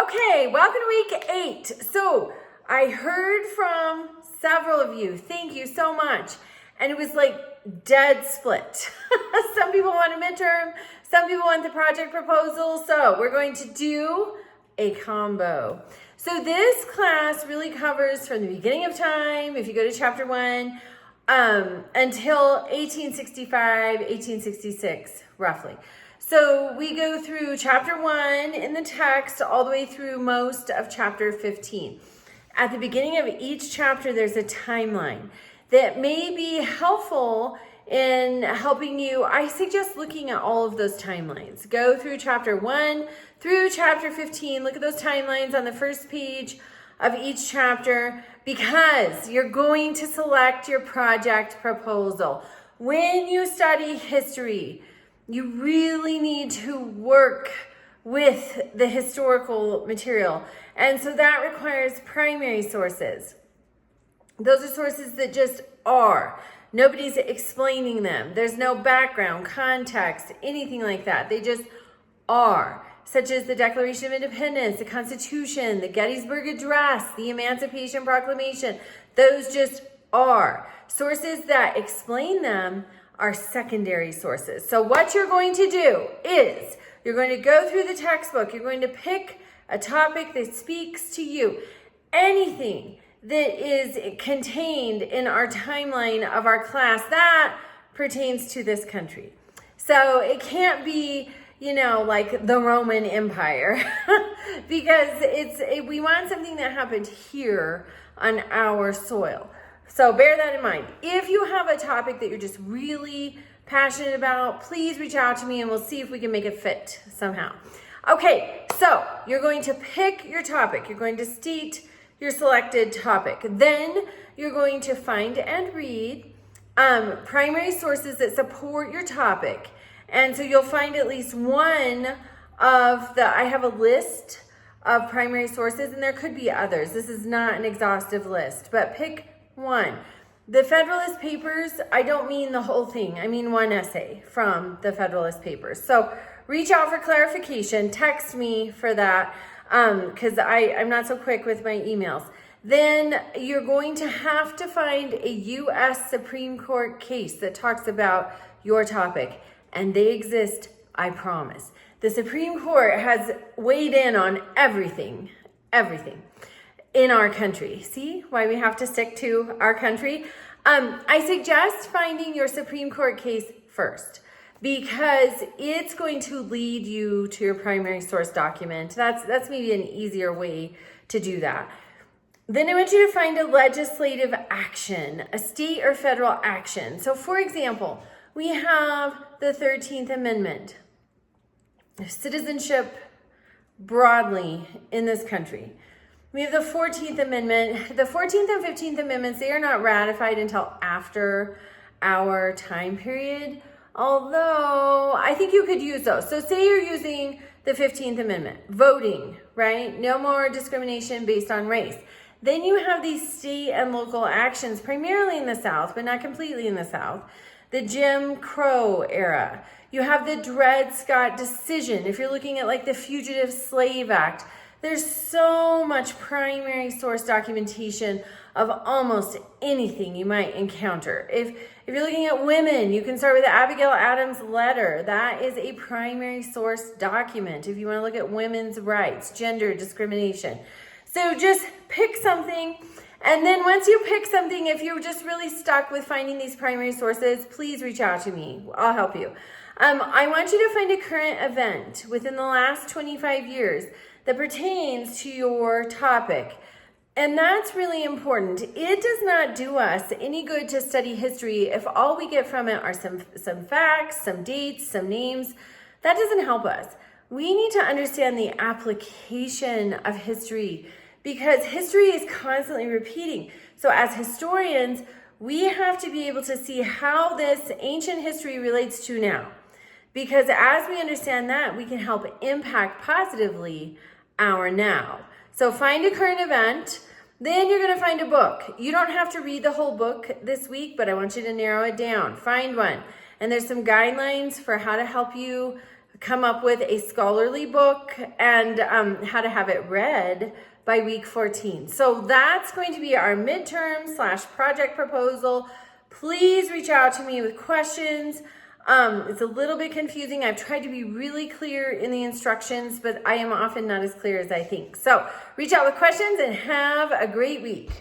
Okay, welcome to week 8. So I heard from several of you. Thank you so much. And it was like dead split. Some people want a midterm. Some people want the project proposal. So we're going to do a combo. So this class really covers from the beginning of time, if you go to chapter 1, until 1865, 1866, roughly. So we go through chapter 1 in the text all the way through most of chapter 15. At the beginning of each chapter, there's a timeline that may be helpful in helping you. I suggest looking at all of those timelines. Go through chapter 1 through chapter 15. Look at those timelines on the first page of each chapter because you're going to select your project proposal. When you study history, you really need to work with the historical material. And so that requires primary sources. Those are sources that just are. Nobody's explaining them. There's no background, context, anything like that. They just are, such as the Declaration of Independence, the Constitution, the Gettysburg Address, the Emancipation Proclamation. Those just are. Sources that explain them are secondary sources. So what you're going to do is you're going to go through the textbook. You're going to pick a topic that speaks to you. Anything that is contained in our timeline of our class that pertains to this country. So it can't be, like the Roman Empire because we want something that happened here on our soil. So bear that in mind. If you have a topic that you're just really passionate about, please reach out to me and we'll see if we can make it fit somehow. Okay, so you're going to pick your topic. You're going to state your selected topic. Then you're going to find and read primary sources that support your topic. And so you'll find at least one of I have a list of primary sources and there could be others. This is not an exhaustive list, but pick one. The Federalist Papers, I don't mean the whole thing. I mean one essay from the Federalist Papers. So reach out for clarification. Text me for that because I'm not so quick with my emails. Then you're going to have to find a U.S. Supreme Court case that talks about your topic. And they exist, I promise. The Supreme Court has weighed in on everything in our country. See why we have to stick to our country? I suggest finding your Supreme Court case first because it's going to lead you to your primary source document. That's maybe an easier way to do that. Then I want you to find a legislative action, a state or federal action. So for example, we have the 13th Amendment, citizenship broadly in this country. We have the 14th Amendment. The 14th and 15th Amendments, they are not ratified until after our time period, although I think you could use those. So say you're using the 15th Amendment, voting, right? No more discrimination based on race. Then you have these state and local actions, primarily in the South, but not completely in the South. The Jim Crow era. You have the Dred Scott decision. If you're looking at like the Fugitive Slave Act, there's so much primary source documentation of almost anything you might encounter. If you're looking at women, you can start with the Abigail Adams letter. That is a primary source document. If you want to look at women's rights, gender discrimination. So just pick something. And then once you pick something, if you're just really stuck with finding these primary sources, please reach out to me. I'll help you. I want you to find a current event within the last 25 years that pertains to your topic. And that's really important. It does not do us any good to study history if all we get from it are some facts, some dates, some names. That doesn't help us. We need to understand the application of history because history is constantly repeating. So as historians, we have to be able to see how this ancient history relates to now. Because as we understand that, we can help impact positively our now. So find a current event, then you're going to find a book. You don't have to read the whole book this week, but I want you to narrow it down. Find one. And there's some guidelines for how to help you come up with a scholarly book and how to have it read by week 14. So that's going to be our midterm / project proposal. Please reach out to me with questions. It's a little bit confusing. I've tried to be really clear in the instructions, but I am often not as clear as I think. So reach out with questions and have a great week.